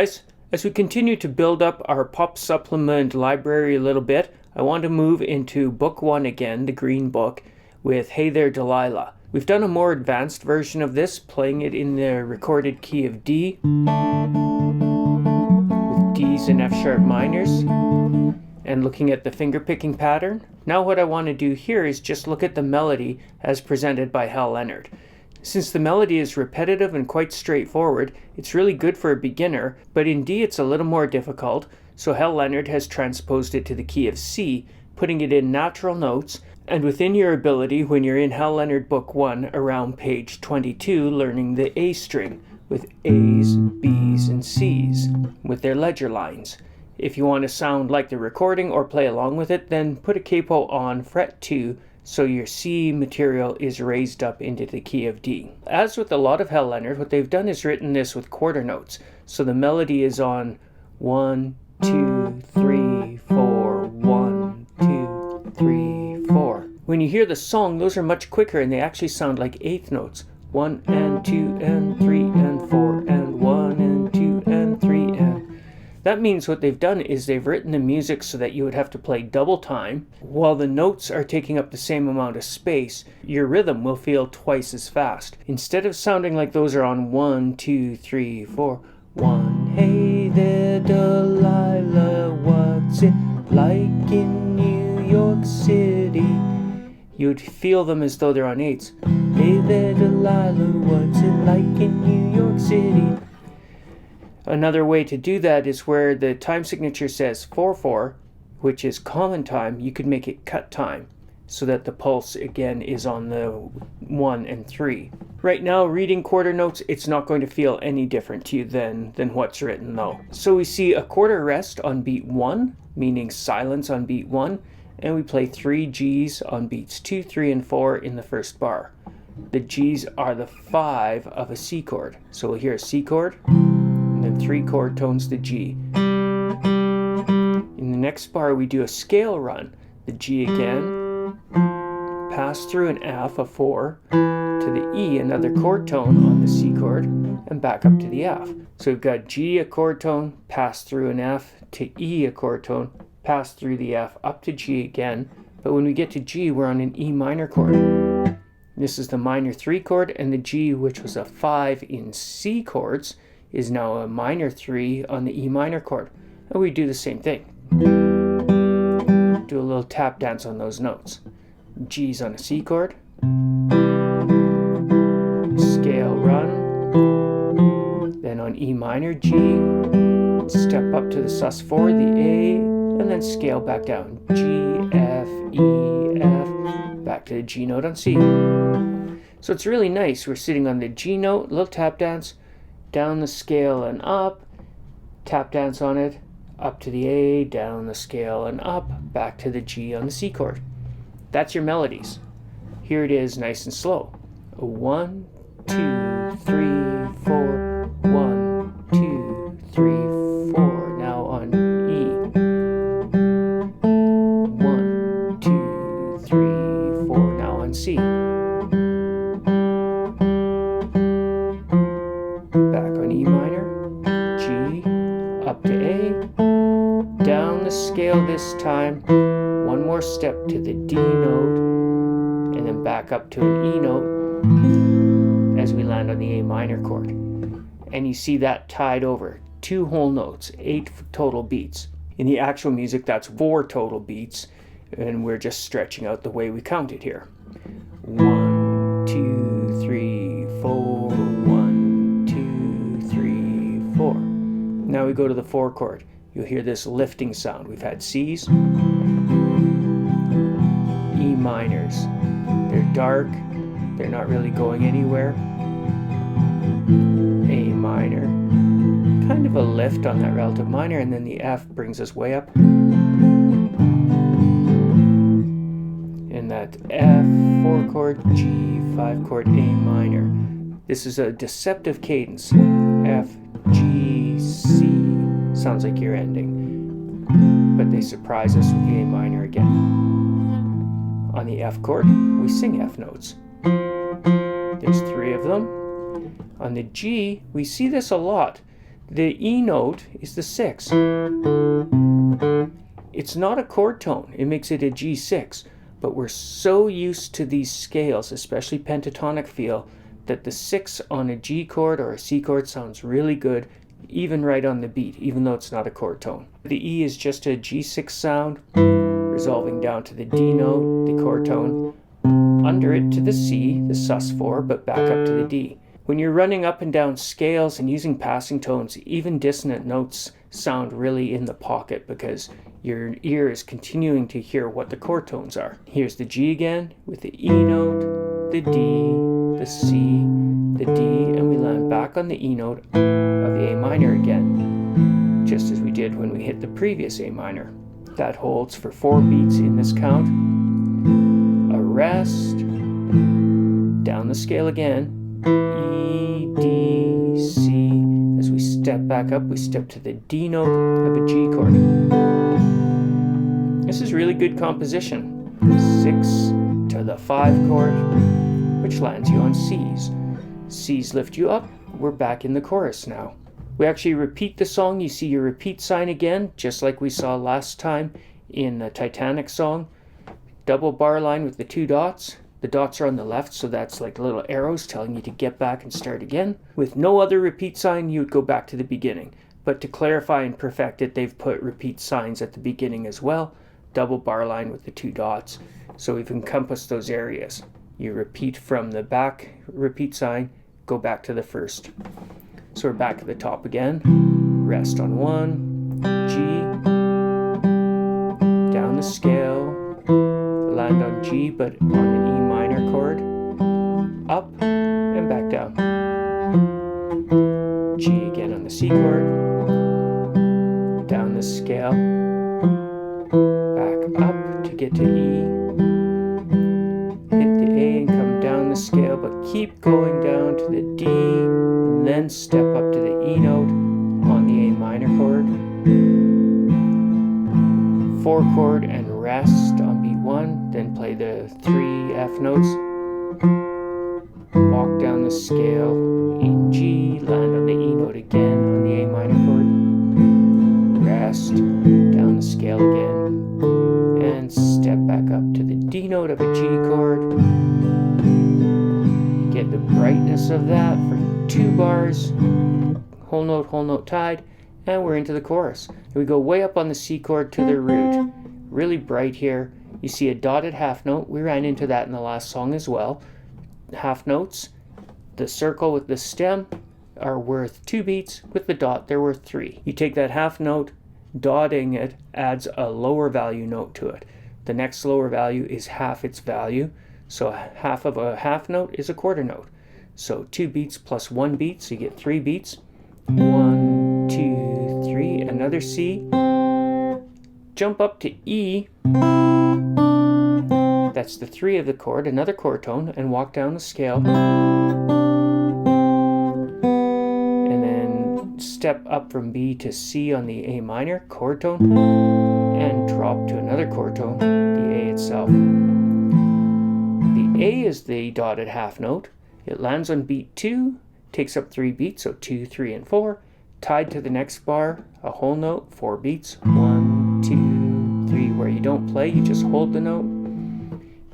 guys. As we continue to build up our pop supplement library a little bit, I want to move into book 1 again, the green book, with Hey There Delilah. We've done a more advanced version of this, playing it in the recorded key of D, with D's and F sharp minors, and looking at the finger picking pattern. Now what I want to do here is just look at the melody as presented by Leonard. Since the melody is repetitive and quite straightforward, it's really good for a beginner, but in D it's a little more difficult, so Leonard has transposed it to the key of C, putting it in natural notes, and within your ability when you're in Leonard Book 1 around page 22 learning the A string, with A's, B's, and C's, with their ledger lines. If you want to sound like the recording or play along with it, then put a capo on fret 2, so your C material is raised up into the key of D. As with a lot of Leonard, what they've done is written this with quarter notes. So the melody is on 1, 2, 3, 4, 1, 2, 3, 4. When you hear the song, those are much quicker and they actually sound like eighth notes. 1 and 2 and 3 and 4 and 1 and 2 and 3 and... That means what they've done is they've written the music so that you would have to play double time. While the notes are taking up the same amount of space, your rhythm will feel twice as fast. Instead of sounding like those are on 1, 2, 3, 4, 1, hey there Delilah, what's it like in New York City? You'd feel them as though they're on eights. Hey there Delilah, what's it like in New York City? Another way to do that is where the time signature says 4/4, which is common time, you could make it cut time so that the pulse again is on the 1 and 3. Right now, reading quarter notes, it's not going to feel any different to you than what's written though. So we see a quarter rest on beat 1, meaning silence on beat 1, and we play 3 G's on beats 2, 3, and 4 in the first bar. The G's are the 5 of a C chord. So we'll hear a C chord, and then 3 chord tones to G. In the next bar we do a scale run. The G again, pass through an F, a 4, to the E, another chord tone on the C chord, and back up to the F. So we've got G, a chord tone, pass through an F, to E, a chord tone, pass through the F, up to G again. But when we get to G, we're on an E minor chord. This is the minor 3 chord, and the G, which was a 5 in C chords, is now a minor 3 on the E minor chord. And we do the same thing. Do a little tap dance on those notes. G's on a C chord. Scale run. Then on E minor, G. Step up to the sus4, the A, and then scale back down. G, F, E, F. Back to the G note on C. So it's really nice. We're sitting on the G note, little tap dance, down the scale and up, tap dance on it, up to the A, down the scale and up, back to the G on the C chord. That's your melodies. Here it is nice and slow. 1, 2, 3, 4, 1, 2, 3, 4. Now on E. 1, 2, 3, 4. Now on C. Back on E minor, G, up to A, down the scale this time, one more step to the D note, and then back up to an E note as we land on the A minor chord. And you see that tied over, 2 whole notes, 8 total beats. In the actual music, that's 4 total beats, and we're just stretching out the way we count it here. 1, 2, 3, 4, 1, 2, 3, 4. Now we go to the 4 chord. You'll hear this lifting sound. We've had C's, E minors. They're dark, they're not really going anywhere. A minor, kind of a lift on that relative minor, and then the F brings us way up. And that F, 4 chord, G, 5 chord, A minor. This is a deceptive cadence. F, G, C. Sounds like you're ending. But they surprise us with the A minor again. On the F chord, we sing F notes. There's 3 of them. On the G, we see this a lot. The E note is the 6. It's not a chord tone, it makes it a G6, but we're so used to these scales, especially pentatonic feel, that the 6 on a G chord or a C chord sounds really good, even right on the beat, even though it's not a chord tone. The E is just a G6 sound, resolving down to the D note, the chord tone, under it to the C, the sus4, but back up to the D. When you're running up and down scales and using passing tones, even dissonant notes sound really in the pocket because your ear is continuing to hear what the chord tones are. Here's the G again with the E note, the D, the C, the D, and we land back on the E note of the A minor again, just as we did when we hit the previous A minor. That holds for 4 beats in this count. A rest, down the scale again, E, D, C. As we step back up, we step to the D note of a G chord. This is really good composition. 6 to the 5 chord, which lands you on C's. C's lift you up. We're back in the chorus now. We actually repeat the song. You see your repeat sign again, just like we saw last time in the Titanic song. Double bar line with the 2 dots. The dots are on the left, so that's like little arrows telling you to get back and start again. With no other repeat sign, you would go back to the beginning. But to clarify and perfect it, they've put repeat signs at the beginning as well. Double bar line with the 2 dots. So we've encompassed those areas. You repeat from the back repeat sign, go back to the first. So we're back at the top again. Rest on 1, G, down the scale, land on G but on an E minor chord, up and back down. G again on the C chord, down the scale, back up to get to E, hit the A and come down the scale, but keep going down to the D, and then step up to the E note on the A minor chord. 4 chord and rest on B1, then play the 3 F notes. Walk down the scale in G, land on the E note again on the A minor chord. Rest, down the scale again, and step back up to the D note of a G chord. You get the brightness of that for 2 bars, whole note tied, and we're into the chorus. And we go way up on the C chord to the root. Really bright here. You see a dotted half note. We ran into that in the last song as well. Half notes, the circle with the stem are worth 2 beats. With the dot, they're worth 3. You take that half note, dotting it adds a lower value note to it. The next lower value is half its value. So half of a half note is a quarter note. So 2 beats plus 1 beat, so you get 3 beats. 1, 2, 3, another C. Jump up to E. That's the 3 of the chord, another chord tone, and walk down the scale. And then step up from B to C on the A minor chord tone, and drop to another chord tone, the A itself. The A is the dotted half note. It lands on beat 2, takes up 3 beats, so 2, 3, and 4. Tied to the next bar, a whole note, 4 beats. 1, 2, 3. Where you don't play, you just hold the note.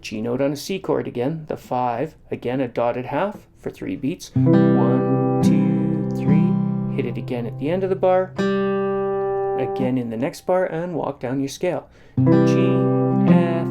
G note on a C chord again, the 5. Again, a dotted half for 3 beats. 1, 2, 3. Hit it again at the end of the bar. Again in the next bar, and walk down your scale. G, F,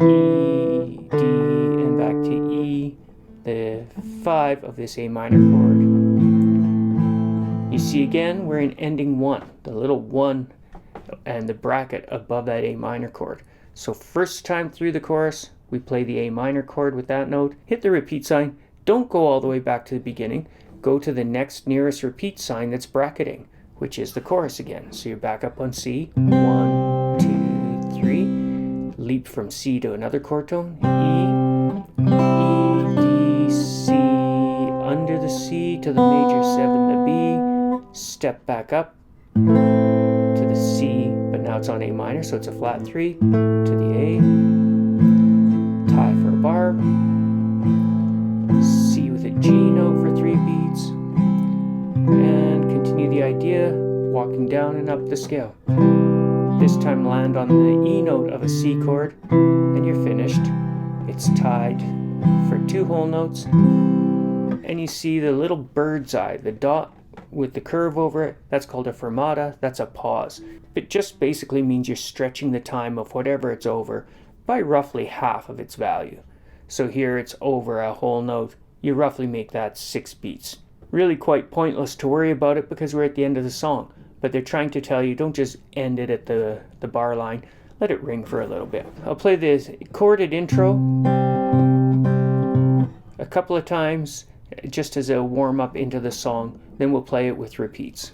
E, D, and back to E, the 5 of this A minor chord. You see again, we're in ending 1, the little 1 and the bracket above that A minor chord. So first time through the chorus, we play the A minor chord with that note, hit the repeat sign, don't go all the way back to the beginning, go to the next nearest repeat sign that's bracketing, which is the chorus again. So you're back up on C, 1, 2, 3, leap from C to another chord tone, E, D, C, under the C to the major 7, the B, step back up to the C, but now it's on A minor, so it's a flat 3, to the A, tie for a bar, C with a G note for 3 beats, and continue the idea, walking down and up the scale. This time land on the E note of a C chord, and you're finished. It's tied for 2 whole notes, and you see the little bird's eye, the dot with the curve over it. That's called a fermata. That's a pause. It just basically means you're stretching the time of whatever it's over by roughly half of its value. So here it's over a whole note. You roughly make that 6 beats. Really quite pointless to worry about it because we're at the end of the song. But they're trying to tell you, don't just end it at the bar line. Let it ring for a little bit. I'll play this chorded intro a couple of times just as a warm-up into the song. Then we'll play it with repeats.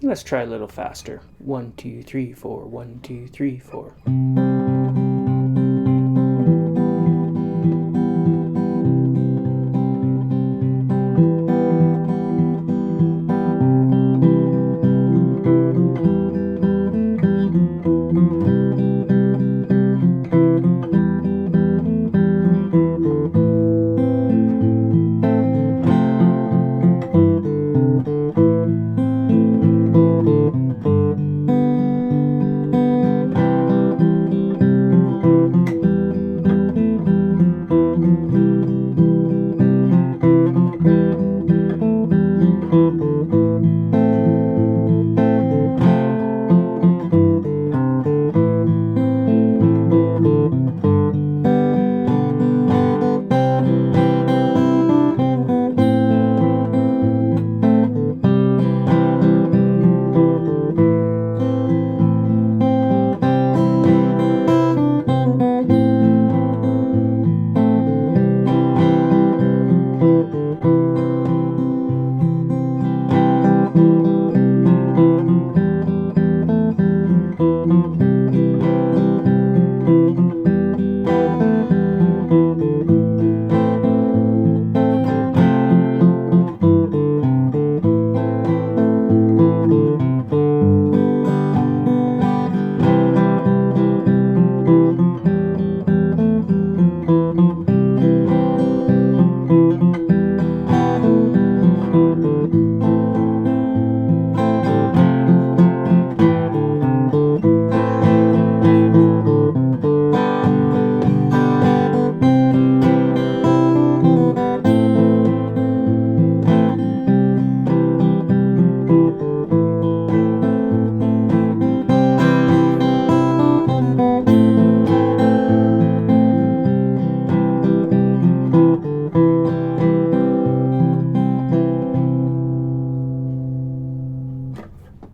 Let's try a little faster. 1, 2, 3, 4, 1, 2, 3, 4.